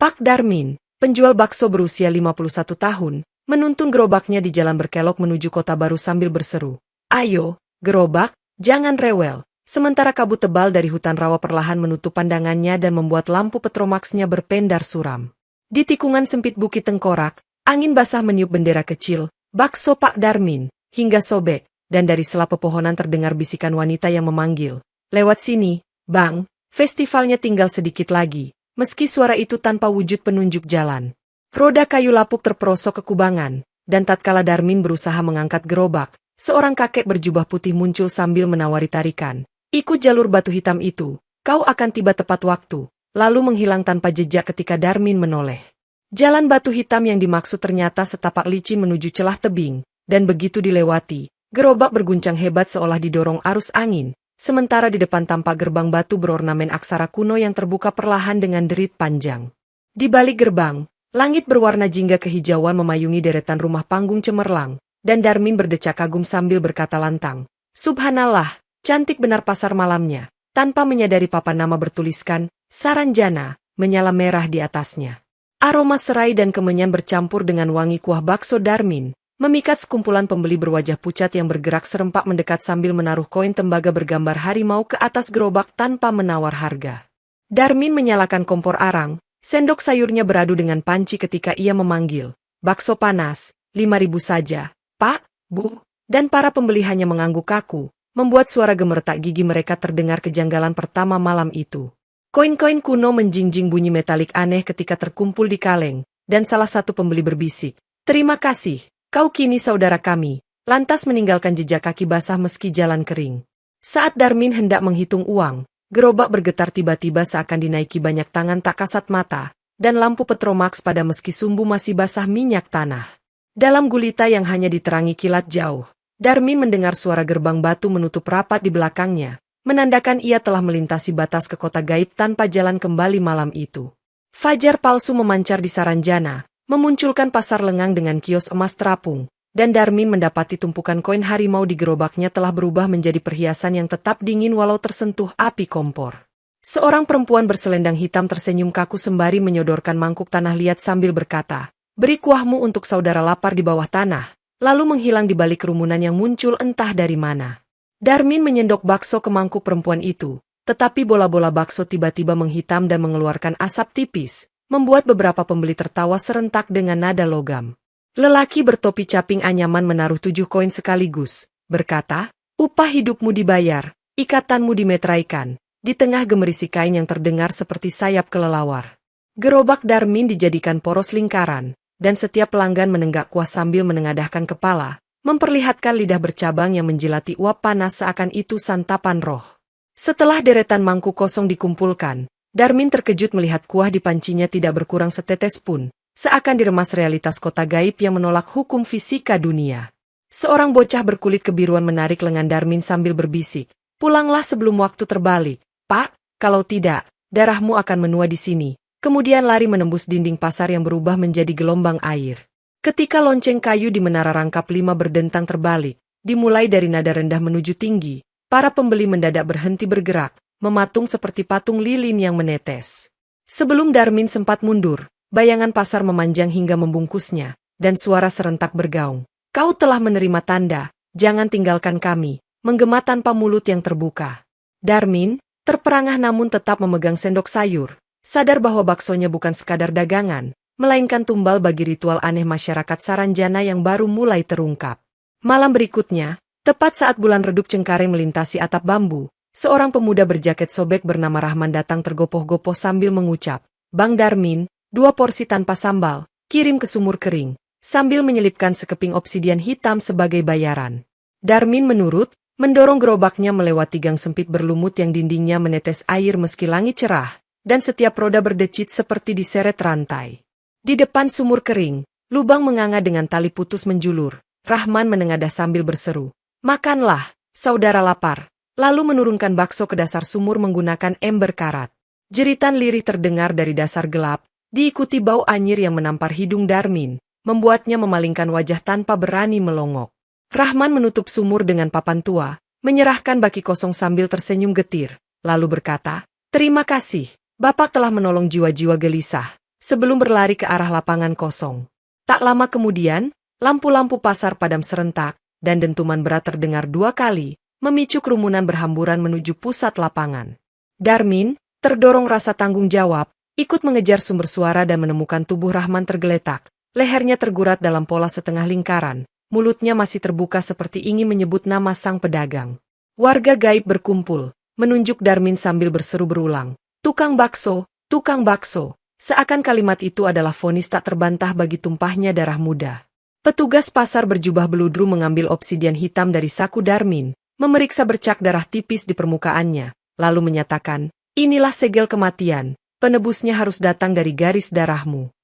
Pak Darmin, penjual bakso berusia 51 tahun, menuntun gerobaknya di jalan berkelok menuju kota baru sambil berseru, "Ayo, gerobak, jangan rewel." Sementara kabut tebal dari hutan rawa perlahan menutup pandangannya dan membuat lampu petromaxnya berpendar suram. Di tikungan sempit Bukit Tengkorak, angin basah meniup bendera kecil, bakso Pak Darmin, hingga sobek, dan dari sela pepohonan terdengar bisikan wanita yang memanggil, "Lewat sini, Bang, festivalnya tinggal sedikit lagi." Meski suara itu tanpa wujud penunjuk jalan. Roda kayu lapuk terperosok ke kubangan, dan tatkala Darmin berusaha mengangkat gerobak, seorang kakek berjubah putih muncul sambil menawari tarikan. "Ikut jalur batu hitam itu, kau akan tiba tepat waktu," lalu menghilang tanpa jejak ketika Darmin menoleh. Jalan batu hitam yang dimaksud ternyata setapak licin menuju celah tebing, dan begitu dilewati, gerobak berguncang hebat seolah didorong arus angin. Sementara di depan tampak gerbang batu berornamen aksara kuno yang terbuka perlahan dengan derit panjang. Di balik gerbang, langit berwarna jingga kehijauan memayungi deretan rumah panggung cemerlang, dan Darmin berdecak kagum sambil berkata lantang, "Subhanallah, cantik benar pasar malamnya," tanpa menyadari papan nama bertuliskan, "Saranjana," menyala merah di atasnya. Aroma serai dan kemenyan bercampur dengan wangi kuah bakso Darmin, memikat sekumpulan pembeli berwajah pucat yang bergerak serempak mendekat sambil menaruh koin tembaga bergambar harimau ke atas gerobak tanpa menawar harga. Darmin menyalakan kompor arang, sendok sayurnya beradu dengan panci ketika ia memanggil, "Bakso panas, 5.000 saja, Pak, Bu," dan para pembeli hanya mengangguk kaku, membuat suara gemeretak gigi mereka terdengar kejanggalan pertama malam itu. Koin-koin kuno menjinjing bunyi metalik aneh ketika terkumpul di kaleng, dan salah satu pembeli berbisik, "Terima kasih. Kau kini saudara kami," lantas meninggalkan jejak kaki basah meski jalan kering. Saat Darmin hendak menghitung uang, gerobak bergetar tiba-tiba seakan dinaiki banyak tangan tak kasat mata, dan lampu petromax pada meski sumbu masih basah minyak tanah. Dalam gulita yang hanya diterangi kilat jauh, Darmin mendengar suara gerbang batu menutup rapat di belakangnya, menandakan ia telah melintasi batas ke kota gaib tanpa jalan kembali malam itu. Fajar palsu memancar di Saranjana, memunculkan pasar lengang dengan kios emas terapung, dan Darmin mendapati tumpukan koin harimau di gerobaknya telah berubah menjadi perhiasan yang tetap dingin walau tersentuh api kompor. Seorang perempuan berselendang hitam tersenyum kaku sembari menyodorkan mangkuk tanah liat sambil berkata, "Beri kuahmu untuk saudara lapar di bawah tanah," lalu menghilang di balik kerumunan yang muncul entah dari mana. Darmin menyendok bakso ke mangkuk perempuan itu, tetapi bola-bola bakso tiba-tiba menghitam dan mengeluarkan asap tipis, membuat beberapa pembeli tertawa serentak dengan nada logam. Lelaki bertopi caping anyaman menaruh 7 koin sekaligus, berkata, "Upah hidupmu dibayar, ikatanmu dimeteraikan," di tengah gemerisi kain yang terdengar seperti sayap kelelawar. Gerobak Darmin dijadikan poros lingkaran, dan setiap pelanggan menenggak kuah sambil menengadahkan kepala, memperlihatkan lidah bercabang yang menjilati uap panas seakan itu santapan roh. Setelah deretan mangkuk kosong dikumpulkan, Darmin terkejut melihat kuah di pancinya tidak berkurang setetes pun, seakan diremas realitas kota gaib yang menolak hukum fisika dunia. Seorang bocah berkulit kebiruan menarik lengan Darmin sambil berbisik, "Pulanglah sebelum waktu terbalik, Pak, kalau tidak, darahmu akan menua di sini." Kemudian lari menembus dinding pasar yang berubah menjadi gelombang air. Ketika lonceng kayu di menara rangkap 5 berdentang terbalik, dimulai dari nada rendah menuju tinggi, para pembeli mendadak berhenti bergerak, mematung seperti patung lilin yang menetes. Sebelum Darmin sempat mundur, bayangan pasar memanjang hingga membungkusnya, dan suara serentak bergaung, "Kau telah menerima tanda, jangan tinggalkan kami," menggema tanpa mulut yang terbuka. Darmin, terperangah namun tetap memegang sendok sayur, sadar bahwa baksonya bukan sekadar dagangan, melainkan tumbal bagi ritual aneh masyarakat Saranjana yang baru mulai terungkap. Malam berikutnya, tepat saat bulan redup cengkareng melintasi atap bambu, seorang pemuda berjaket sobek bernama Rahman datang tergopoh-gopoh sambil mengucap, "Bang Darmin, 2 porsi tanpa sambal, kirim ke sumur kering," sambil menyelipkan sekeping obsidian hitam sebagai bayaran. Darmin menurut, mendorong gerobaknya melewati gang sempit berlumut yang dindingnya menetes air meski langit cerah, dan setiap roda berdecit seperti diseret rantai. Di depan sumur kering, lubang menganga dengan tali putus menjulur. Rahman menengadah sambil berseru, "Makanlah, saudara lapar," lalu menurunkan bakso ke dasar sumur menggunakan ember karat. Jeritan lirih terdengar dari dasar gelap, diikuti bau anyir yang menampar hidung Darmin, membuatnya memalingkan wajah tanpa berani melongok. Rahman menutup sumur dengan papan tua, menyerahkan baki kosong sambil tersenyum getir, lalu berkata, "Terima kasih, Bapak telah menolong jiwa-jiwa gelisah. sebelum berlari ke arah lapangan kosong. Tak lama kemudian, lampu-lampu pasar padam serentak, dan dentuman berat terdengar 2 kali, memicu kerumunan berhamburan menuju pusat lapangan. Darmin, terdorong rasa tanggung jawab, ikut mengejar sumber suara dan menemukan tubuh Rahman tergeletak. Lehernya tergurat dalam pola setengah lingkaran, mulutnya masih terbuka seperti ingin menyebut nama sang pedagang. Warga gaib berkumpul, menunjuk Darmin sambil berseru berulang, "Tukang bakso, tukang bakso." Seakan kalimat itu adalah vonis tak terbantah bagi tumpahnya darah muda. Petugas pasar berjubah beludru mengambil obsidian hitam dari saku Darmin, memeriksa bercak darah tipis di permukaannya, lalu menyatakan, "Inilah segel kematian, penebusnya harus datang dari garis darahmu."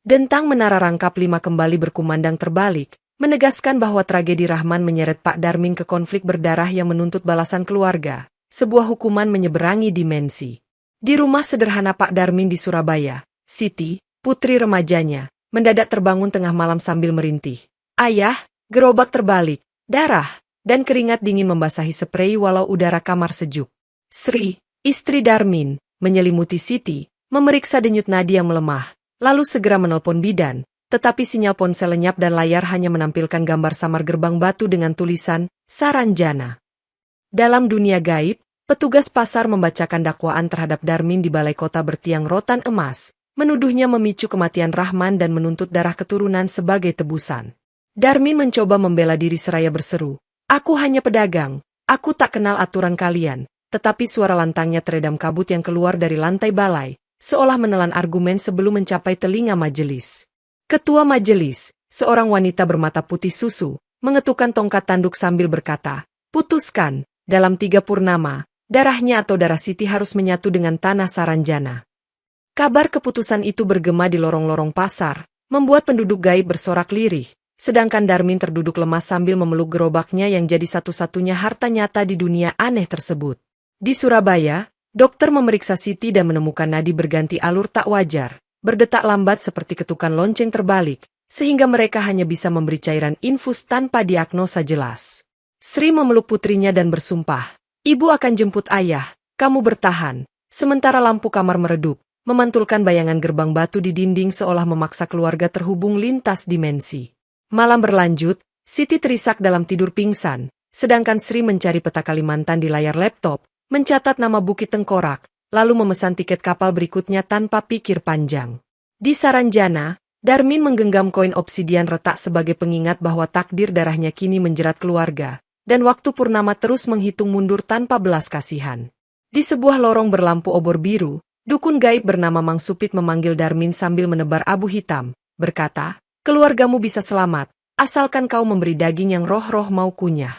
Dentang menara rangkap 5 kembali berkumandang terbalik, menegaskan bahwa tragedi Rahman menyeret Pak Darmin ke konflik berdarah yang menuntut balasan keluarga, sebuah hukuman menyeberangi dimensi. Di rumah sederhana Pak Darmin di Surabaya, Siti, putri remajanya, mendadak terbangun tengah malam sambil merintih. "Ayah," gerobak terbalik, darah, dan keringat dingin membasahi sprei walau udara kamar sejuk. Sri, istri Darmin, menyelimuti Siti, memeriksa denyut nadi yang melemah, lalu segera menelpon bidan, tetapi sinyal ponsel lenyap dan layar hanya menampilkan gambar samar gerbang batu dengan tulisan, "Saranjana." Dalam dunia gaib, petugas pasar membacakan dakwaan terhadap Darmin di balai kota bertiang rotan emas, menuduhnya memicu kematian Rahman dan menuntut darah keturunan sebagai tebusan. Darmin mencoba membela diri seraya berseru, "Aku hanya pedagang, aku tak kenal aturan kalian," tetapi suara lantangnya teredam kabut yang keluar dari lantai balai, seolah menelan argumen sebelum mencapai telinga majelis. Ketua majelis, seorang wanita bermata putih susu, mengetukkan tongkat tanduk sambil berkata, "Putuskan, dalam 3 purnama, darahnya atau darah Siti harus menyatu dengan tanah Saranjana." Kabar keputusan itu bergema di lorong-lorong pasar, membuat penduduk gaib bersorak lirih, sedangkan Darmin terduduk lemas sambil memeluk gerobaknya yang jadi satu-satunya harta nyata di dunia aneh tersebut. Di Surabaya, dokter memeriksa Siti dan menemukan nadi berganti alur tak wajar, berdetak lambat seperti ketukan lonceng terbalik, sehingga mereka hanya bisa memberi cairan infus tanpa diagnosa jelas. Sri memeluk putrinya dan bersumpah, "Ibu akan jemput ayah, kamu bertahan." Sementara lampu kamar meredup, memantulkan bayangan gerbang batu di dinding seolah memaksa keluarga terhubung lintas dimensi. Malam berlanjut, Siti terisak dalam tidur pingsan, sedangkan Sri mencari peta Kalimantan di layar laptop, mencatat nama Bukit Tengkorak, lalu memesan tiket kapal berikutnya tanpa pikir panjang. Di Saranjana, Darmin menggenggam koin obsidian retak sebagai pengingat bahwa takdir darahnya kini menjerat keluarga, dan waktu purnama terus menghitung mundur tanpa belas kasihan. Di sebuah lorong berlampu obor biru, dukun gaib bernama Mang Supit memanggil Darmin sambil menebar abu hitam, berkata, "Keluargamu bisa selamat, asalkan kau memberi daging yang roh-roh mau kunyah."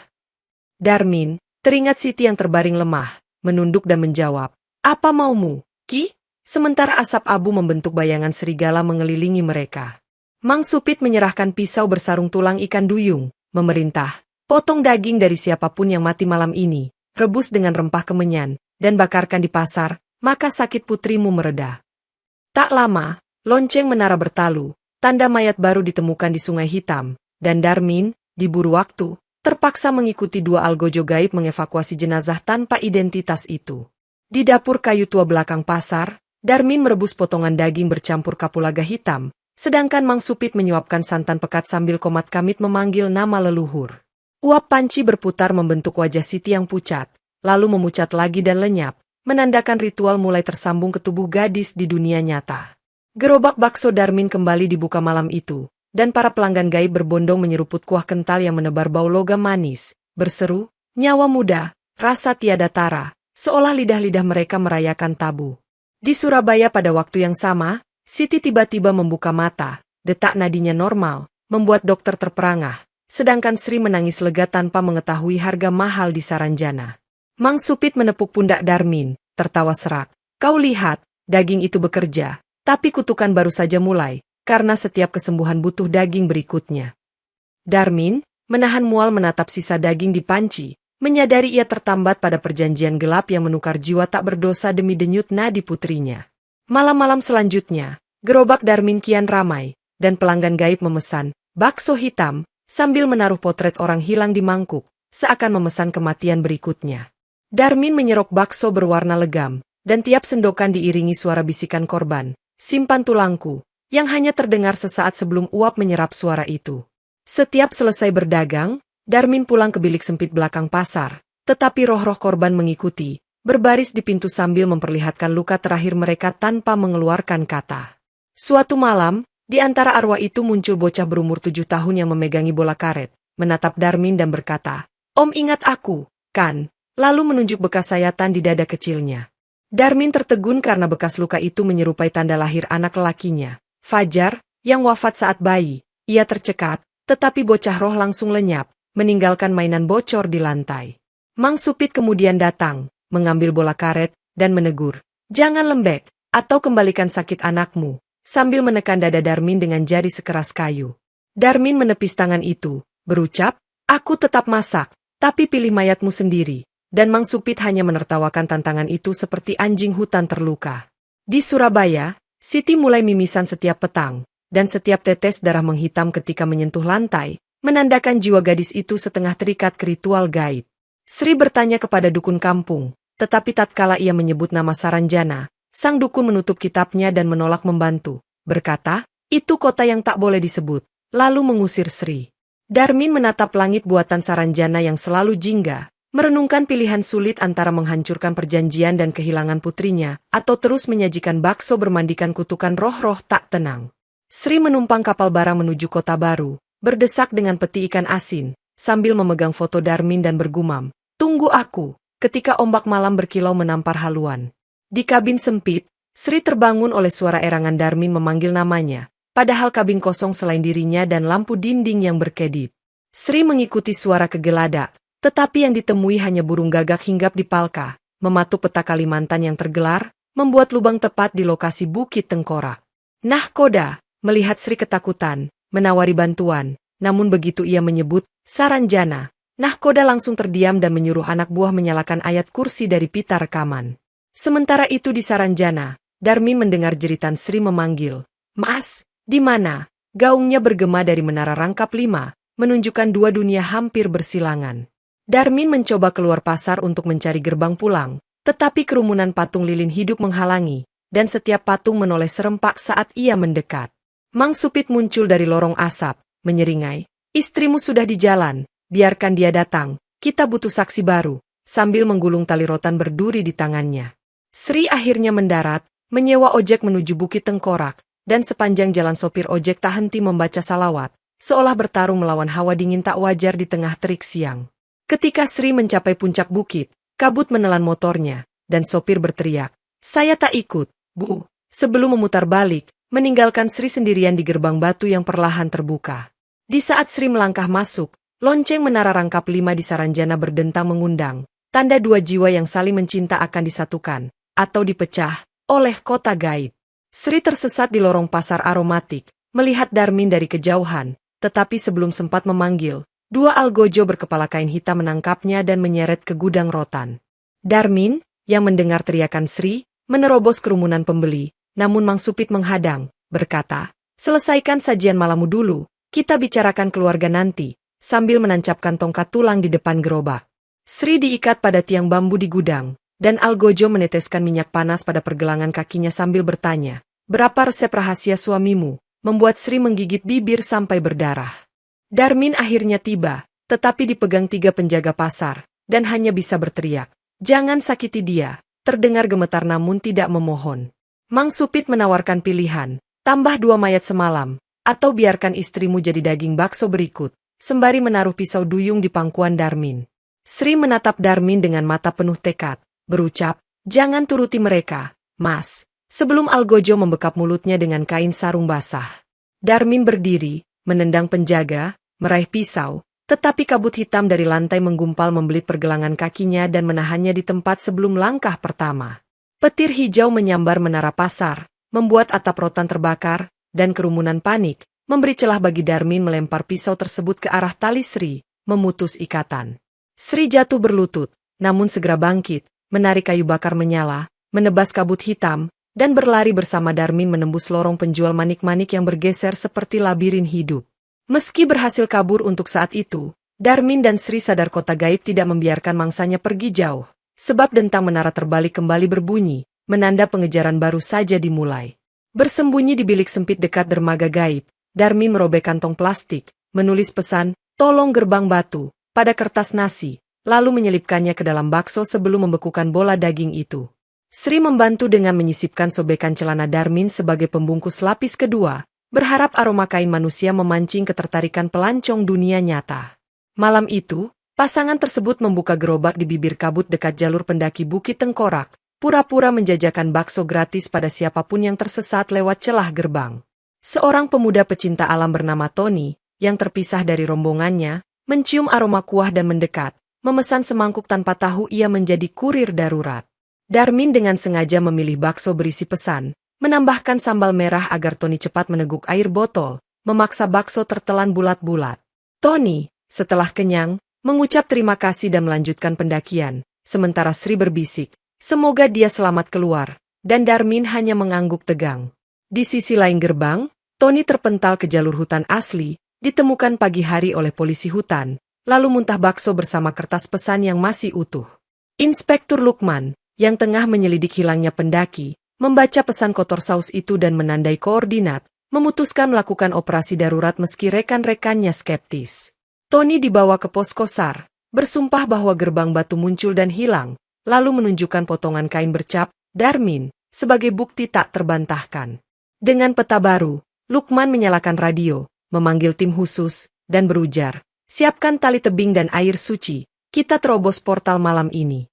Darmin, teringat Siti yang terbaring lemah, menunduk dan menjawab, "Apa maumu, Ki?" Sementara asap abu membentuk bayangan serigala mengelilingi mereka. Mang Supit menyerahkan pisau bersarung tulang ikan duyung, memerintah, "Potong daging dari siapapun yang mati malam ini, rebus dengan rempah kemenyan, dan bakarkan di pasar, maka sakit putrimu mereda." Tak lama, lonceng menara bertalu, tanda mayat baru ditemukan di Sungai Hitam, dan Darmin, diburu waktu, terpaksa mengikuti 2 algojo gaib mengevakuasi jenazah tanpa identitas itu. Di dapur kayu tua belakang pasar, Darmin merebus potongan daging bercampur kapulaga hitam, sedangkan Mang Supit menyuapkan santan pekat sambil komat kamit memanggil nama leluhur. Uap panci berputar membentuk wajah Siti yang pucat, lalu memucat lagi dan lenyap, menandakan ritual mulai tersambung ke tubuh gadis di dunia nyata. Gerobak bakso Darmin kembali dibuka malam itu, dan para pelanggan gaib berbondong menyeruput kuah kental yang menebar bau logam manis, berseru, "Nyawa muda, rasa tiada tara," seolah lidah-lidah mereka merayakan tabu. Di Surabaya pada waktu yang sama, Siti tiba-tiba membuka mata, detak nadinya normal, membuat dokter terperangah, sedangkan Sri menangis lega tanpa mengetahui harga mahal di Saranjana. Mang Supit menepuk pundak Darmin, tertawa serak, "Kau lihat, daging itu bekerja, tapi kutukan baru saja mulai, karena setiap kesembuhan butuh daging berikutnya." Darmin, menahan mual menatap sisa daging di panci, menyadari ia tertambat pada perjanjian gelap yang menukar jiwa tak berdosa demi denyut nadi putrinya. Malam-malam selanjutnya, gerobak Darmin kian ramai, dan pelanggan gaib memesan bakso hitam, sambil menaruh potret orang hilang di mangkuk, seakan memesan kematian berikutnya. Darmin menyerok bakso berwarna legam, dan tiap sendokan diiringi suara bisikan korban, simpan tulangku, yang hanya terdengar sesaat sebelum uap menyerap suara itu. Setiap selesai berdagang, Darmin pulang ke bilik sempit belakang pasar, tetapi roh-roh korban mengikuti, berbaris di pintu sambil memperlihatkan luka terakhir mereka tanpa mengeluarkan kata. Suatu malam, di antara arwah itu muncul bocah berumur 7 tahun yang memegangi bola karet, menatap Darmin dan berkata, "Om ingat aku, kan?" Lalu menunjuk bekas sayatan di dada kecilnya. Darmin tertegun karena bekas luka itu menyerupai tanda lahir anak lelakinya, Fajar, yang wafat saat bayi. Ia tercekat, tetapi bocah roh langsung lenyap, meninggalkan mainan bocor di lantai. Mang Supit kemudian datang, mengambil bola karet, dan menegur, "Jangan lembek, atau kembalikan sakit anakmu," sambil menekan dada Darmin dengan jari sekeras kayu. Darmin menepis tangan itu, berucap, "Aku tetap masak, tapi pilih mayatmu sendiri." Dan Mang Supit hanya menertawakan tantangan itu seperti anjing hutan terluka. Di Surabaya, Siti mulai mimisan setiap petang, dan setiap tetes darah menghitam ketika menyentuh lantai, menandakan jiwa gadis itu setengah terikat ke ritual gaib. Sri bertanya kepada dukun kampung, tetapi tatkala ia menyebut nama Saranjana, sang dukun menutup kitabnya dan menolak membantu, berkata, "Itu kota yang tak boleh disebut," lalu mengusir Sri. Darmin menatap langit buatan Saranjana yang selalu jingga, merenungkan pilihan sulit antara menghancurkan perjanjian dan kehilangan putrinya, atau terus menyajikan bakso bermandikan kutukan roh-roh tak tenang. Sri menumpang kapal bara menuju kota baru, berdesak dengan peti ikan asin, sambil memegang foto Darmin dan bergumam, "Tunggu aku," ketika ombak malam berkilau menampar haluan. Di kabin sempit, Sri terbangun oleh suara erangan Darmin memanggil namanya, padahal kabin kosong selain dirinya dan lampu dinding yang berkedip. Sri mengikuti suara kegeladak, tetapi yang ditemui hanya burung gagak hinggap di palka, mematuk peta Kalimantan yang tergelar, membuat lubang tepat di lokasi Bukit Tengkorak. Nahkoda, melihat Sri ketakutan, menawari bantuan, namun begitu ia menyebut Saranjana, Nahkoda langsung terdiam dan menyuruh anak buah menyalakan ayat kursi dari pita rekaman. Sementara itu di Saranjana, Darmin mendengar jeritan Sri memanggil, "Mas, di mana?" Gaungnya bergema dari menara rangkap 5, menunjukkan dua dunia hampir bersilangan. Darmin mencoba keluar pasar untuk mencari gerbang pulang, tetapi kerumunan patung lilin hidup menghalangi, dan setiap patung menoleh serempak saat ia mendekat. Mang Supit muncul dari lorong asap, menyeringai, "Istrimu sudah di jalan, biarkan dia datang, kita butuh saksi baru," sambil menggulung tali rotan berduri di tangannya. Sri akhirnya mendarat, menyewa ojek menuju Bukit Tengkorak, dan sepanjang jalan sopir ojek tak henti membaca salawat, seolah bertarung melawan hawa dingin tak wajar di tengah terik siang. Ketika Sri mencapai puncak bukit, kabut menelan motornya, dan sopir berteriak, "Saya tak ikut, Bu," sebelum memutar balik, meninggalkan Sri sendirian di gerbang batu yang perlahan terbuka. Di saat Sri melangkah masuk, lonceng menara rangkap 5 di Saranjana berdentang mengundang, tanda dua jiwa yang saling mencinta akan disatukan, atau dipecah, oleh kota gaib. Sri tersesat di lorong pasar aromatik, melihat Darmin dari kejauhan, tetapi sebelum sempat memanggil, dua algojo berkepala kain hitam menangkapnya dan menyeret ke gudang rotan. Darmin, yang mendengar teriakan Sri, menerobos kerumunan pembeli, namun Mang Supit menghadang, berkata, "Selesaikan sajian malammu dulu, kita bicarakan keluarga nanti," sambil menancapkan tongkat tulang di depan gerobak. Sri diikat pada tiang bambu di gudang, dan algojo meneteskan minyak panas pada pergelangan kakinya sambil bertanya, "Berapa resep rahasia suamimu?" Membuat Sri menggigit bibir sampai berdarah. Darmin akhirnya tiba, tetapi dipegang 3 penjaga pasar, dan hanya bisa berteriak, "Jangan sakiti dia," terdengar gemetar namun tidak memohon. Mang Supit menawarkan pilihan, tambah 2 mayat semalam, atau biarkan istrimu jadi daging bakso berikut, sembari menaruh pisau duyung di pangkuan Darmin. Sri menatap Darmin dengan mata penuh tekad, berucap, "Jangan turuti mereka, Mas," sebelum algojo membekap mulutnya dengan kain sarung basah. Darmin berdiri, menendang penjaga, meraih pisau, tetapi kabut hitam dari lantai menggumpal membelit pergelangan kakinya dan menahannya di tempat sebelum langkah pertama. Petir hijau menyambar menara pasar, membuat atap rotan terbakar, dan kerumunan panik, memberi celah bagi Darmin melempar pisau tersebut ke arah tali Sri, memutus ikatan. Sri jatuh berlutut, namun segera bangkit, menarik kayu bakar menyala, menebas kabut hitam, dan berlari bersama Darmin menembus lorong penjual manik-manik yang bergeser seperti labirin hidup. Meski berhasil kabur untuk saat itu, Darmin dan Sri sadar kota gaib tidak membiarkan mangsanya pergi jauh, sebab dentang menara terbalik kembali berbunyi, menanda pengejaran baru saja dimulai. Bersembunyi di bilik sempit dekat dermaga gaib, Darmin merobek kantong plastik, menulis pesan, "Tolong gerbang batu," pada kertas nasi, lalu menyelipkannya ke dalam bakso sebelum membekukan bola daging itu. Sri membantu dengan menyisipkan sobekan celana Darmin sebagai pembungkus lapis kedua, berharap aroma kain manusia memancing ketertarikan pelancong dunia nyata. Malam itu, pasangan tersebut membuka gerobak di bibir kabut dekat jalur pendaki Bukit Tengkorak, pura-pura menjajakan bakso gratis pada siapapun yang tersesat lewat celah gerbang. Seorang pemuda pecinta alam bernama Tony, yang terpisah dari rombongannya, mencium aroma kuah dan mendekat, memesan semangkuk tanpa tahu ia menjadi kurir darurat. Darmin dengan sengaja memilih bakso berisi pesan, menambahkan sambal merah agar Tony cepat meneguk air botol, memaksa bakso tertelan bulat-bulat. Tony, setelah kenyang, mengucap terima kasih dan melanjutkan pendakian, sementara Sri berbisik, semoga dia selamat keluar, dan Darmin hanya mengangguk tegang. Di sisi lain gerbang, Tony terpental ke jalur hutan asli, ditemukan pagi hari oleh polisi hutan, lalu muntah bakso bersama kertas pesan yang masih utuh. Inspektur Lukman, yang tengah menyelidik hilangnya pendaki, membaca pesan kotor saus itu dan menandai koordinat, memutuskan melakukan operasi darurat meski rekan-rekannya skeptis. Tony dibawa ke posko SAR, bersumpah bahwa gerbang batu muncul dan hilang, lalu menunjukkan potongan kain bercap, Darmin, sebagai bukti tak terbantahkan. Dengan peta baru, Lukman menyalakan radio, memanggil tim khusus, dan berujar, "Siapkan tali tebing dan air suci, kita terobos portal malam ini."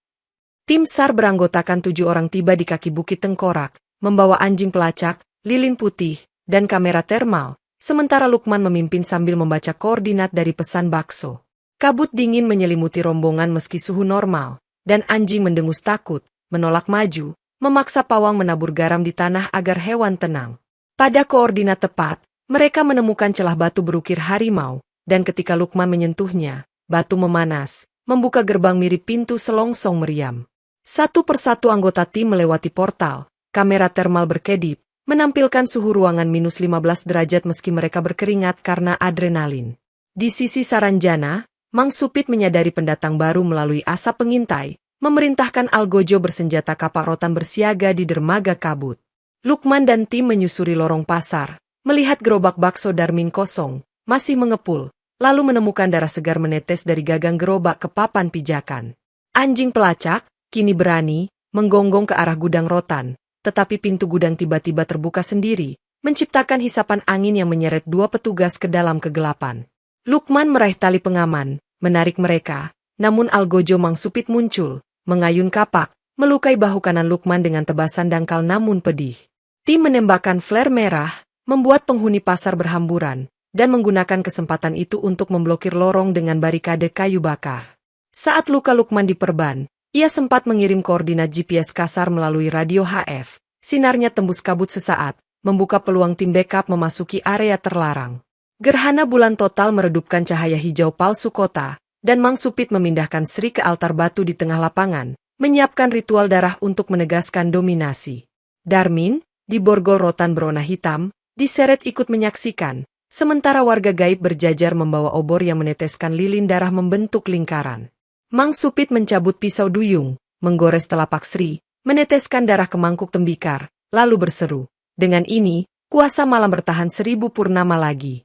Tim SAR beranggotakan 7 orang tiba di kaki Bukit Tengkorak, membawa anjing pelacak, lilin putih, dan kamera termal, sementara Lukman memimpin sambil membaca koordinat dari pesan bakso. Kabut dingin menyelimuti rombongan meski suhu normal, dan anjing mendengus takut, menolak maju, memaksa pawang menabur garam di tanah agar hewan tenang. Pada koordinat tepat, mereka menemukan celah batu berukir harimau, dan ketika Lukman menyentuhnya, batu memanas, membuka gerbang mirip pintu selongsong meriam. Satu persatu anggota tim melewati portal, kamera termal berkedip, menampilkan suhu ruangan minus 15 derajat meski mereka berkeringat karena adrenalin. Di sisi Saranjana, Mang Supit menyadari pendatang baru melalui asap pengintai, memerintahkan Algojo bersenjata kapak rotan bersiaga di dermaga kabut. Lukman dan tim menyusuri lorong pasar, melihat gerobak bakso Darmin kosong, masih mengepul, lalu menemukan darah segar menetes dari gagang gerobak ke papan pijakan. Anjing pelacak, kini berani, menggonggong ke arah gudang rotan, tetapi pintu gudang tiba-tiba terbuka sendiri, menciptakan hisapan angin yang menyeret 2 petugas ke dalam kegelapan. Lukman meraih tali pengaman, menarik mereka, namun Algojo Mang Supit muncul, mengayun kapak, melukai bahu kanan Lukman dengan tebasan dangkal namun pedih. Tim menembakkan flare merah, membuat penghuni pasar berhamburan, dan menggunakan kesempatan itu untuk memblokir lorong dengan barikade kayu bakar. Saat luka Lukman diperban, ia sempat mengirim koordinat GPS kasar melalui radio HF. Sinarnya tembus kabut sesaat, membuka peluang tim backup memasuki area terlarang. Gerhana bulan total meredupkan cahaya hijau palsu kota, dan Mang Supit memindahkan Sri ke altar batu di tengah lapangan, menyiapkan ritual darah untuk menegaskan dominasi. Darmin, di borgol rotan berwarna hitam, diseret ikut menyaksikan, sementara warga gaib berjajar membawa obor yang meneteskan lilin darah membentuk lingkaran. Mang Supit mencabut pisau duyung, menggores telapak Sri, meneteskan darah ke mangkuk tembikar, lalu berseru, "Dengan ini, kuasa malam bertahan 1000 purnama lagi."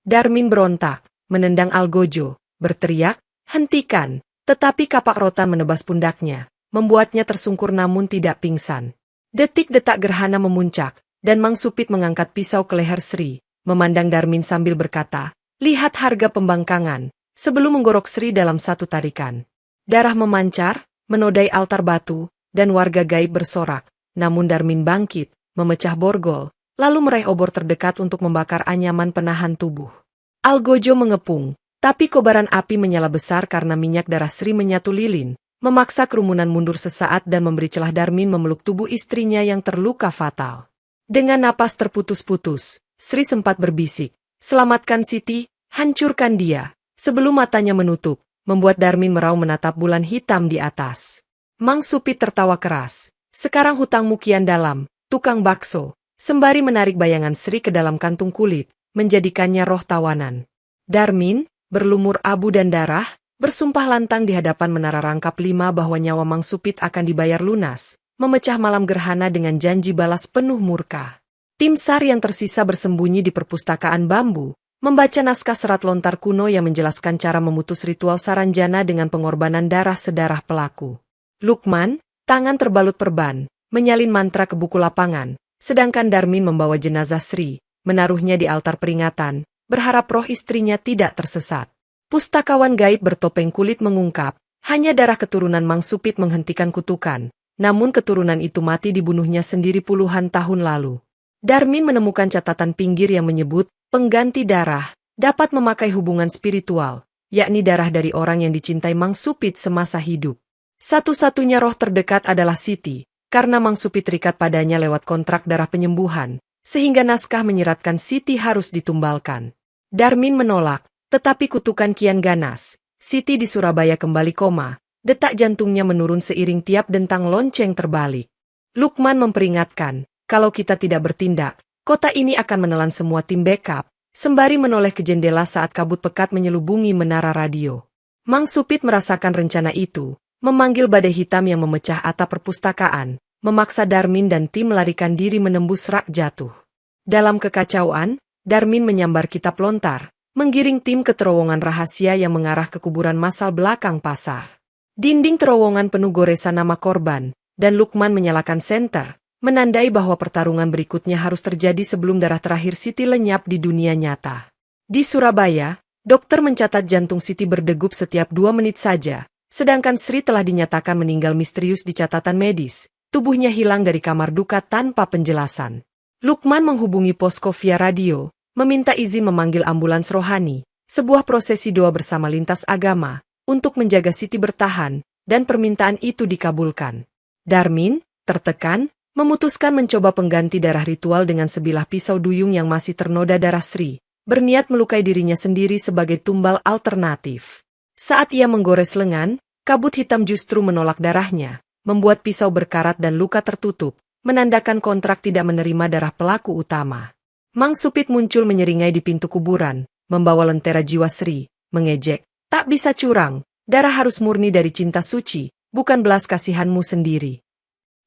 Darmin berontak, menendang Algojo, berteriak, "Hentikan!" Tetapi kapak rotan menebas pundaknya, membuatnya tersungkur namun tidak pingsan. Detik-detak gerhana memuncak, dan Mang Supit mengangkat pisau ke leher Sri, memandang Darmin sambil berkata, "Lihat harga pembangkangan," sebelum menggorok Sri dalam satu tarikan. Darah memancar, menodai altar batu, dan warga gaib bersorak, namun Darmin bangkit, memecah borgol, lalu meraih obor terdekat untuk membakar anyaman penahan tubuh. Algojo mengepung, tapi kobaran api menyala besar karena minyak darah Sri menyatu lilin, memaksa kerumunan mundur sesaat dan memberi celah Darmin memeluk tubuh istrinya yang terluka fatal. Dengan napas terputus-putus, Sri sempat berbisik, "Selamatkan Siti, hancurkan dia." Sebelum matanya menutup, membuat Darmin meraung menatap bulan hitam di atas. Mang Supit tertawa keras. "Sekarang hutangmu kian dalam, tukang bakso," sembari menarik bayangan Sri ke dalam kantung kulit, menjadikannya roh tawanan. Darmin, berlumur abu dan darah, bersumpah lantang di hadapan menara rangkap 5 bahwa nyawa Mang Supit akan dibayar lunas, memecah malam gerhana dengan janji balas penuh murka. Tim SAR yang tersisa bersembunyi di perpustakaan bambu, membaca naskah serat lontar kuno yang menjelaskan cara memutus ritual Saranjana dengan pengorbanan darah sedarah pelaku. Lukman, tangan terbalut perban, menyalin mantra ke buku lapangan, sedangkan Darmin membawa jenazah Sri, menaruhnya di altar peringatan, berharap roh istrinya tidak tersesat. Pustakawan gaib bertopeng kulit mengungkap, hanya darah keturunan Mang Supit menghentikan kutukan, namun keturunan itu mati dibunuhnya sendiri puluhan tahun lalu. Darmin menemukan catatan pinggir yang menyebut, pengganti darah, dapat memakai hubungan spiritual, yakni darah dari orang yang dicintai Mang Supit semasa hidup. Satu-satunya roh terdekat adalah Siti, karena Mang Supit terikat padanya lewat kontrak darah penyembuhan, sehingga naskah menyeratkan Siti harus ditumbalkan. Darmin menolak, tetapi kutukan kian ganas. Siti di Surabaya kembali koma, detak jantungnya menurun seiring tiap dentang lonceng terbalik. Lukman memperingatkan, kalau kita tidak bertindak, kota ini akan menelan semua tim backup, sembari menoleh ke jendela saat kabut pekat menyelubungi menara radio. Mang Supit merasakan rencana itu, memanggil badai hitam yang memecah atap perpustakaan, memaksa Darmin dan tim melarikan diri menembus rak jatuh. Dalam kekacauan, Darmin menyambar kitab lontar, menggiring tim ke terowongan rahasia yang mengarah ke kuburan massal belakang pasar. Dinding terowongan penuh goresan nama korban, dan Lukman menyalakan senter, menandai bahwa pertarungan berikutnya harus terjadi sebelum darah terakhir Siti lenyap di dunia nyata. Di Surabaya, dokter mencatat jantung Siti berdegup setiap 2 menit saja, sedangkan Sri telah dinyatakan meninggal misterius di catatan medis, tubuhnya hilang dari kamar duka tanpa penjelasan. Lukman menghubungi posko via radio, meminta izin memanggil ambulans rohani, sebuah prosesi doa bersama lintas agama, untuk menjaga Siti bertahan, dan permintaan itu dikabulkan. Darmin, tertekan, memutuskan mencoba pengganti darah ritual dengan sebilah pisau duyung yang masih ternoda darah Sri, berniat melukai dirinya sendiri sebagai tumbal alternatif. Saat ia menggores lengan, kabut hitam justru menolak darahnya, membuat pisau berkarat dan luka tertutup, menandakan kontrak tidak menerima darah pelaku utama. Mang Supit muncul menyeringai di pintu kuburan, membawa lentera jiwa Sri, mengejek, tak bisa curang, darah harus murni dari cinta suci, bukan belas kasihanmu sendiri.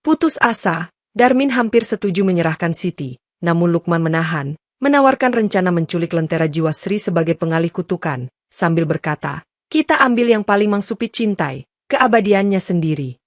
Putus asa, Darmin hampir setuju menyerahkan Siti, namun Lukman menawarkan rencana menculik lentera jiwa Sri sebagai pengalih kutukan, sambil berkata, kita ambil yang paling Mang Supit cintai, keabadiannya sendiri.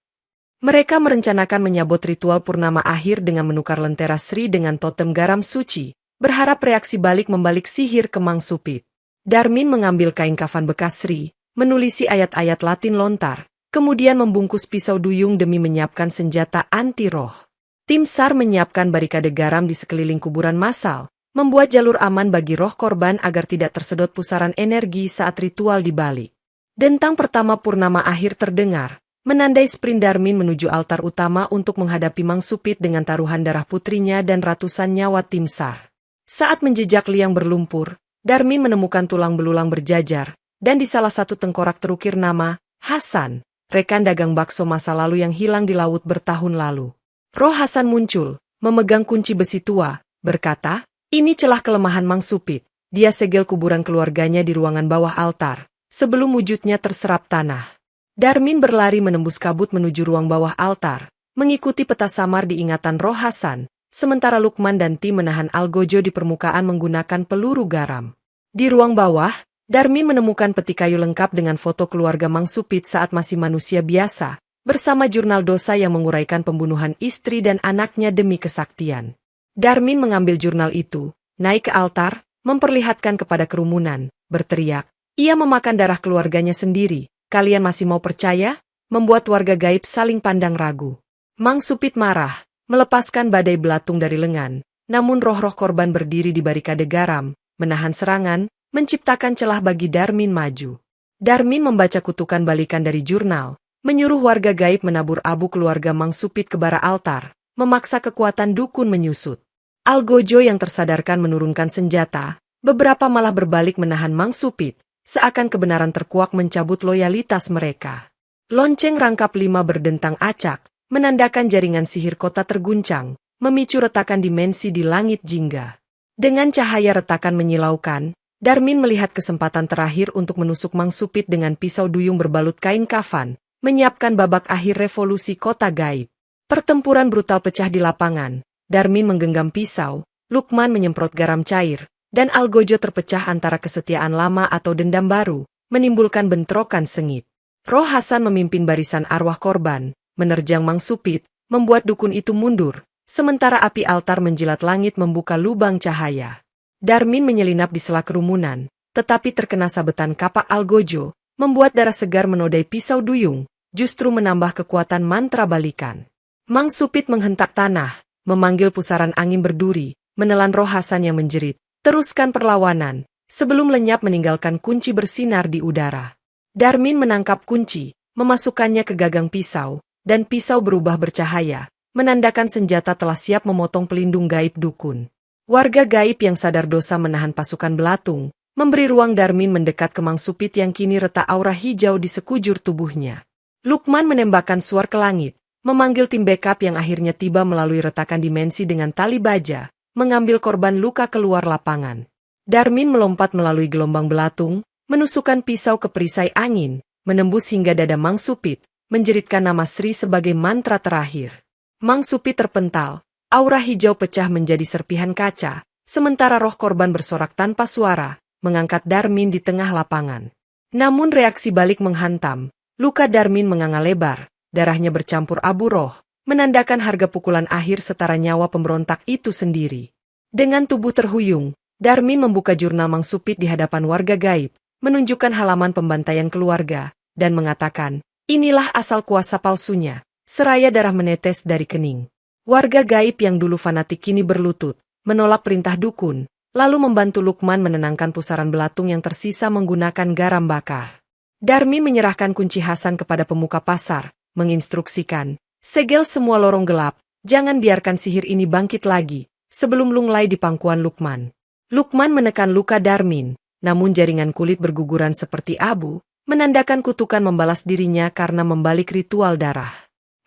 Mereka merencanakan menyabot ritual purnama akhir dengan menukar lentera Sri dengan totem garam suci, berharap reaksi balik membalik sihir ke Mang Supit. Darmin mengambil kain kafan bekas Sri, menulisi ayat-ayat Latin lontar, kemudian membungkus pisau duyung demi menyiapkan senjata anti-roh. Tim SAR menyiapkan barikade garam di sekeliling kuburan massal, membuat jalur aman bagi roh korban agar tidak tersedot pusaran energi saat ritual dibalik. Dentang pertama purnama akhir terdengar, menandai sprint Darmin menuju altar utama untuk menghadapi Mang Supit dengan taruhan darah putrinya dan ratusan nyawa tim SAR. Saat menjejak liang berlumpur, Darmin menemukan tulang belulang berjajar, dan di salah satu tengkorak terukir nama, Hasan, rekan dagang bakso masa lalu yang hilang di laut bertahun lalu. Roh Hasan muncul, memegang kunci besi tua, berkata, ini celah kelemahan Mang Supit. Dia segel kuburan keluarganya di ruangan bawah altar, sebelum wujudnya terserap tanah. Darmin berlari menembus kabut menuju ruang bawah altar, mengikuti peta samar di ingatan roh Hasan, sementara Lukman dan tim menahan Algojo di permukaan menggunakan peluru garam. Di ruang bawah, Darmin menemukan peti kayu lengkap dengan foto keluarga Mang Supit saat masih manusia biasa, bersama jurnal dosa yang menguraikan pembunuhan istri dan anaknya demi kesaktian. Darmin mengambil jurnal itu, naik ke altar, memperlihatkan kepada kerumunan, berteriak, ia memakan darah keluarganya sendiri, kalian masih mau percaya? Membuat warga gaib saling pandang ragu. Mang Supit marah, melepaskan badai belatung dari lengan, namun roh-roh korban berdiri di barikade garam, menahan serangan, menciptakan celah bagi Darmin maju. Darmin membaca kutukan balikan dari jurnal, menyuruh warga gaib menabur abu keluarga Mang Supit ke bara altar, memaksa kekuatan dukun menyusut. Algojo yang tersadarkan menurunkan senjata, beberapa malah berbalik menahan Mang Supit, seakan kebenaran terkuak mencabut loyalitas mereka. Lonceng rangkap 5 berdentang acak, menandakan jaringan sihir kota terguncang, memicu retakan dimensi di langit jingga. Dengan cahaya retakan menyilaukan, Darmin melihat kesempatan terakhir untuk menusuk Mang Supit dengan pisau duyung berbalut kain kafan, menyiapkan babak akhir revolusi kota gaib. Pertempuran brutal pecah di lapangan. Darmin menggenggam pisau, Lukman menyemprot garam cair, dan Algojo terpecah antara kesetiaan lama atau dendam baru, menimbulkan bentrokan sengit. Roh Hasan memimpin barisan arwah korban, menerjang Mang Supit, membuat dukun itu mundur, sementara api altar menjilat langit membuka lubang cahaya. Darmin menyelinap di sela kerumunan, tetapi terkena sabetan kapak Algojo, membuat darah segar menodai pisau duyung, justru menambah kekuatan mantra balikan. Mang Supit menghentak tanah, memanggil pusaran angin berduri, menelan Roh Hasan yang menjerit, teruskan perlawanan, sebelum lenyap meninggalkan kunci bersinar di udara. Darmin menangkap kunci, memasukkannya ke gagang pisau, dan pisau berubah bercahaya, menandakan senjata telah siap memotong pelindung gaib dukun. Warga gaib yang sadar dosa menahan pasukan belatung, memberi ruang Darmin mendekat ke Mang Supit yang kini retak aura hijau di sekujur tubuhnya. Lukman menembakkan suar ke langit, memanggil tim backup yang akhirnya tiba melalui retakan dimensi dengan tali baja, mengambil korban luka keluar lapangan. Darmin melompat melalui gelombang belatung, menusukkan pisau ke perisai angin, menembus hingga dada Mang Supit, menjeritkan nama Sri sebagai mantra terakhir. Mang Supit terpental, aura hijau pecah menjadi serpihan kaca, sementara roh korban bersorak tanpa suara, mengangkat Darmin di tengah lapangan. Namun reaksi balik menghantam, luka Darmin menganga lebar, darahnya bercampur abu roh, menandakan harga pukulan akhir setara nyawa pemberontak itu sendiri. Dengan tubuh terhuyung, Darmin membuka jurnal Mang Supit di hadapan warga gaib, menunjukkan halaman pembantaian keluarga, dan mengatakan, inilah asal kuasa palsunya, seraya darah menetes dari kening. Warga gaib yang dulu fanatik kini berlutut, menolak perintah dukun, lalu membantu Lukman menenangkan pusaran belatung yang tersisa menggunakan garam bakar. Darmin menyerahkan kunci Hasan kepada pemuka pasar, menginstruksikan, segel semua lorong gelap, jangan biarkan sihir ini bangkit lagi, sebelum lunglai di pangkuan Lukman. Lukman menekan luka Darmin, namun jaringan kulit berguguran seperti abu, menandakan kutukan membalas dirinya karena membalik ritual darah.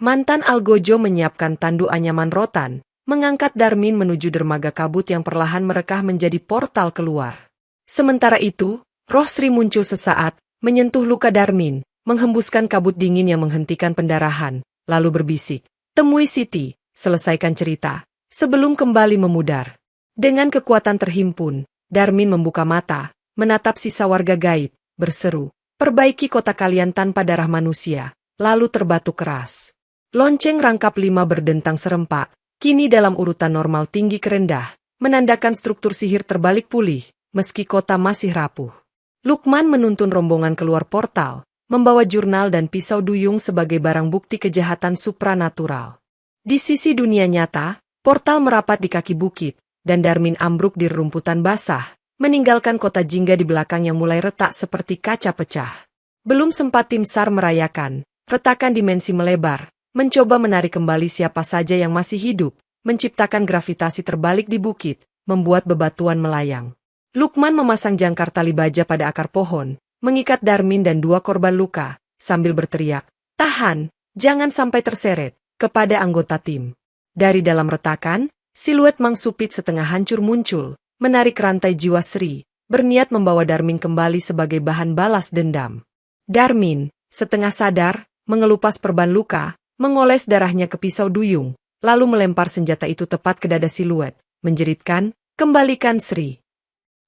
Mantan Algojo menyiapkan tandu anyaman rotan, mengangkat Darmin menuju dermaga kabut yang perlahan merekah menjadi portal keluar. Sementara itu, roh Sri muncul sesaat, menyentuh luka Darmin, menghembuskan kabut dingin yang menghentikan pendarahan, lalu berbisik, temui Siti, selesaikan cerita, sebelum kembali memudar. Dengan kekuatan terhimpun, Darmin membuka mata, menatap sisa warga gaib, berseru, perbaiki kota kalian tanpa darah manusia, lalu terbatuk keras. Lonceng rangkap 5 berdentang serempak, kini dalam urutan normal tinggi ke rendah, menandakan struktur sihir terbalik pulih, meski kota masih rapuh. Lukman menuntun rombongan keluar portal, membawa jurnal dan pisau duyung sebagai barang bukti kejahatan supranatural. Di sisi dunia nyata, portal merapat di kaki bukit, dan Darmin ambruk di rerumputan basah, meninggalkan kota jingga di belakang yang mulai retak seperti kaca pecah. Belum sempat tim SAR merayakan, retakan dimensi melebar, mencoba menarik kembali siapa saja yang masih hidup, menciptakan gravitasi terbalik di bukit, membuat bebatuan melayang. Lukman memasang jangkar tali baja pada akar pohon, mengikat Darmin dan 2 korban luka, sambil berteriak, tahan, jangan sampai terseret, kepada anggota tim. Dari dalam retakan, siluet Mang Supit setengah hancur muncul, menarik rantai jiwa Sri, berniat membawa Darmin kembali sebagai bahan balas dendam. Darmin, setengah sadar, mengelupas perban luka, mengoles darahnya ke pisau duyung, lalu melempar senjata itu tepat ke dada siluet, menjeritkan, kembalikan Sri.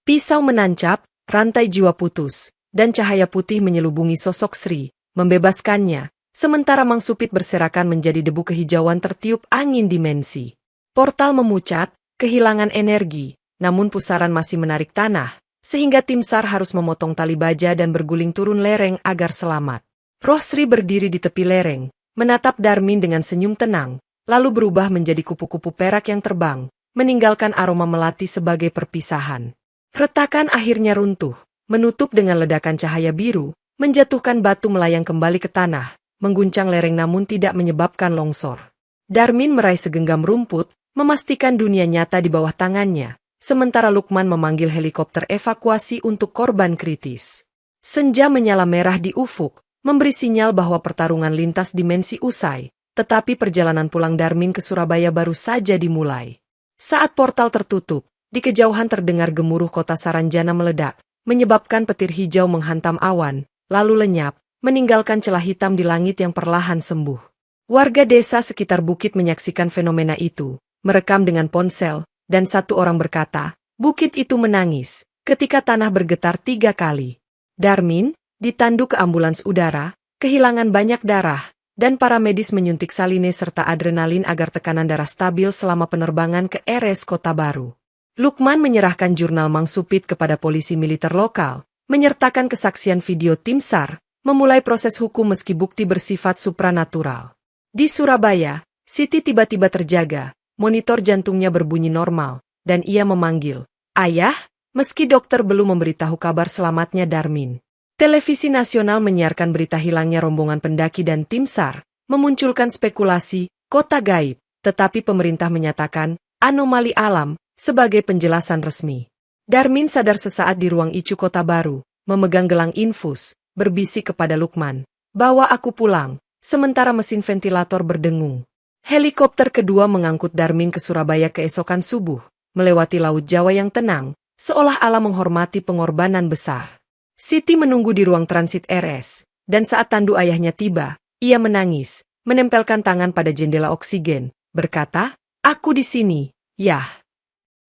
Pisau menancap, rantai jiwa putus, dan cahaya putih menyelubungi sosok Sri, membebaskannya, sementara Mang Supit berserakan menjadi debu kehijauan tertiup angin dimensi. Portal memucat, kehilangan energi, namun pusaran masih menarik tanah, sehingga tim SAR harus memotong tali baja dan berguling turun lereng agar selamat. Roh Sri berdiri di tepi lereng, menatap Darmin dengan senyum tenang, lalu berubah menjadi kupu-kupu perak yang terbang, meninggalkan aroma melati sebagai perpisahan. Retakan akhirnya runtuh, menutup dengan ledakan cahaya biru, menjatuhkan batu melayang kembali ke tanah, mengguncang lereng namun tidak menyebabkan longsor. Darmin meraih segenggam rumput, memastikan dunia nyata di bawah tangannya, sementara Lukman memanggil helikopter evakuasi untuk korban kritis. Senja menyala merah di ufuk, memberi sinyal bahwa pertarungan lintas dimensi usai, tetapi perjalanan pulang Darmin ke Surabaya baru saja dimulai. Saat portal tertutup, di kejauhan terdengar gemuruh kota Saranjana meledak, menyebabkan petir hijau menghantam awan, lalu lenyap, meninggalkan celah hitam di langit yang perlahan sembuh. Warga desa sekitar bukit menyaksikan fenomena itu, merekam dengan ponsel, dan satu orang berkata, bukit itu menangis, ketika tanah bergetar 3 kali. Darmin, ditandu ke ambulans udara, kehilangan banyak darah, dan para medis menyuntik saline serta adrenalin agar tekanan darah stabil selama penerbangan ke RS Kota Baru. Lukman menyerahkan jurnal Mangsupit kepada polisi militer lokal, menyertakan kesaksian video tim SAR, memulai proses hukum meski bukti bersifat supranatural. Di Surabaya, Siti tiba-tiba terjaga, monitor jantungnya berbunyi normal, dan ia memanggil, "Ayah," meski dokter belum memberitahu kabar selamatnya Darmin. Televisi nasional menyiarkan berita hilangnya rombongan pendaki dan tim SAR, memunculkan spekulasi, kota gaib, tetapi pemerintah menyatakan, anomali alam, sebagai penjelasan resmi. Darmin sadar sesaat di ruang ICU Kota Baru, memegang gelang infus, berbisik kepada Lukman, "Bawa aku pulang," sementara mesin ventilator berdengung. Helikopter kedua mengangkut Darmin ke Surabaya keesokan subuh, melewati Laut Jawa yang tenang, seolah alam menghormati pengorbanan besar. Siti menunggu di ruang transit RS, dan saat tandu ayahnya tiba, ia menangis, menempelkan tangan pada jendela oksigen, berkata, "Aku di sini, Yah."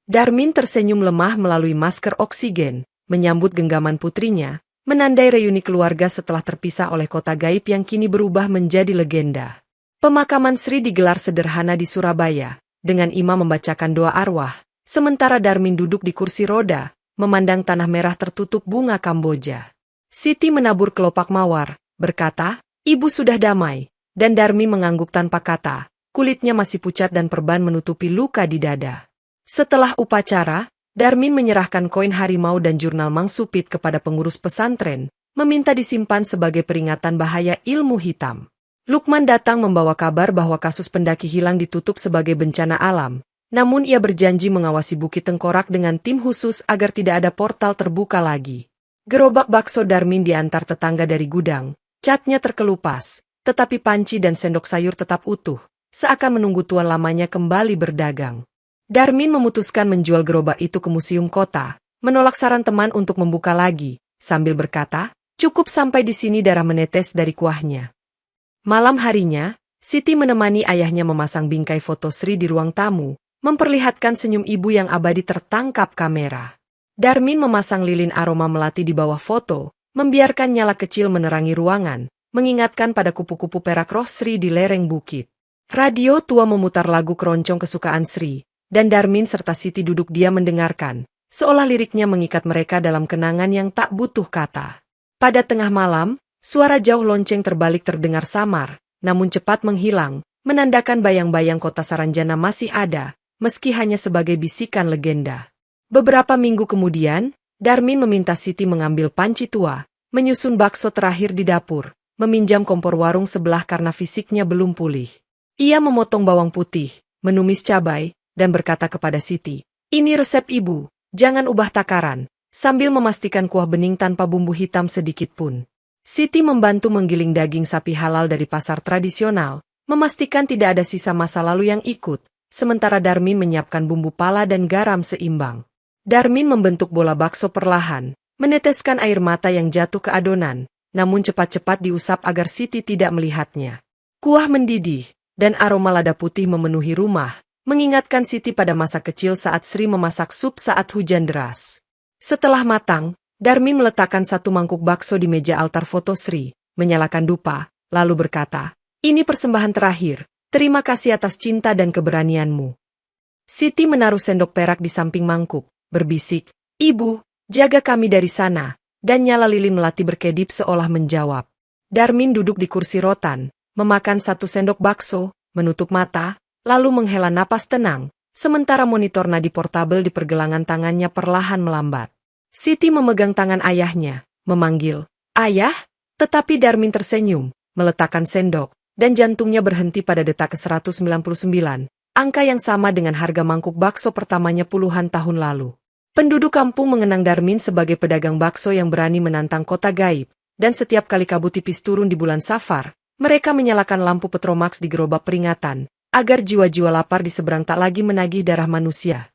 Darmin tersenyum lemah melalui masker oksigen, menyambut genggaman putrinya, menandai reuni keluarga setelah terpisah oleh kota gaib yang kini berubah menjadi legenda. Pemakaman Sri digelar sederhana di Surabaya, dengan imam membacakan doa arwah, sementara Darmin duduk di kursi roda, memandang tanah merah tertutup bunga Kamboja. Siti menabur kelopak mawar, berkata, "Ibu sudah damai," dan Darmin mengangguk tanpa kata, kulitnya masih pucat dan perban menutupi luka di dada. Setelah upacara, Darmin menyerahkan koin harimau dan jurnal Mangsupit kepada pengurus pesantren, meminta disimpan sebagai peringatan bahaya ilmu hitam. Lukman datang membawa kabar bahwa kasus pendaki hilang ditutup sebagai bencana alam, namun ia berjanji mengawasi Bukit Tengkorak dengan tim khusus agar tidak ada portal terbuka lagi. Gerobak bakso Darmin diantar tetangga dari gudang, catnya terkelupas, tetapi panci dan sendok sayur tetap utuh, seakan menunggu tuan lamanya kembali berdagang. Darmin memutuskan menjual gerobak itu ke museum kota, menolak saran teman untuk membuka lagi, sambil berkata, "Cukup sampai di sini darah menetes dari kuahnya." Malam harinya, Siti menemani ayahnya memasang bingkai foto Sri di ruang tamu, memperlihatkan senyum ibu yang abadi tertangkap kamera. Darmin memasang lilin aroma melati di bawah foto, membiarkan nyala kecil menerangi ruangan, mengingatkan pada kupu-kupu perak roh Sri di lereng bukit. Radio tua memutar lagu keroncong kesukaan Sri, dan Darmin serta Siti duduk diam mendengarkan, seolah liriknya mengikat mereka dalam kenangan yang tak butuh kata. Pada tengah malam, suara jauh lonceng terbalik terdengar samar, namun cepat menghilang, menandakan bayang-bayang kota Saranjana masih ada, meski hanya sebagai bisikan legenda. Beberapa minggu kemudian, Darmin meminta Siti mengambil panci tua, menyusun bakso terakhir di dapur, meminjam kompor warung sebelah karena fisiknya belum pulih. Ia memotong bawang putih, menumis cabai, dan berkata kepada Siti, "Ini resep ibu, jangan ubah takaran," sambil memastikan kuah bening tanpa bumbu hitam sedikit pun. Siti membantu menggiling daging sapi halal dari pasar tradisional, memastikan tidak ada sisa masa lalu yang ikut, sementara Darmin menyiapkan bumbu pala dan garam seimbang. Darmin membentuk bola bakso perlahan, meneteskan air mata yang jatuh ke adonan, namun cepat-cepat diusap agar Siti tidak melihatnya. Kuah mendidih, dan aroma lada putih memenuhi rumah, mengingatkan Siti pada masa kecil saat Sri memasak sup saat hujan deras. Setelah matang, Darmin meletakkan satu mangkuk bakso di meja altar foto Sri, menyalakan dupa, lalu berkata, "Ini persembahan terakhir, terima kasih atas cinta dan keberanianmu." Siti menaruh sendok perak di samping mangkuk, berbisik, "Ibu, jaga kami dari sana," dan nyala lilin melati berkedip seolah menjawab. Darmin duduk di kursi rotan, memakan satu sendok bakso, menutup mata, lalu menghela napas tenang, sementara monitor nadi portabel di pergelangan tangannya perlahan melambat. Siti memegang tangan ayahnya, memanggil, "Ayah," tetapi Darmin tersenyum, meletakkan sendok, dan jantungnya berhenti pada detak ke-199, angka yang sama dengan harga mangkuk bakso pertamanya puluhan tahun lalu. Penduduk kampung mengenang Darmin sebagai pedagang bakso yang berani menantang kota gaib, dan setiap kali kabut tipis turun di bulan Safar, mereka menyalakan lampu petromax di gerobak peringatan, agar jiwa-jiwa lapar di seberang tak lagi menagih darah manusia.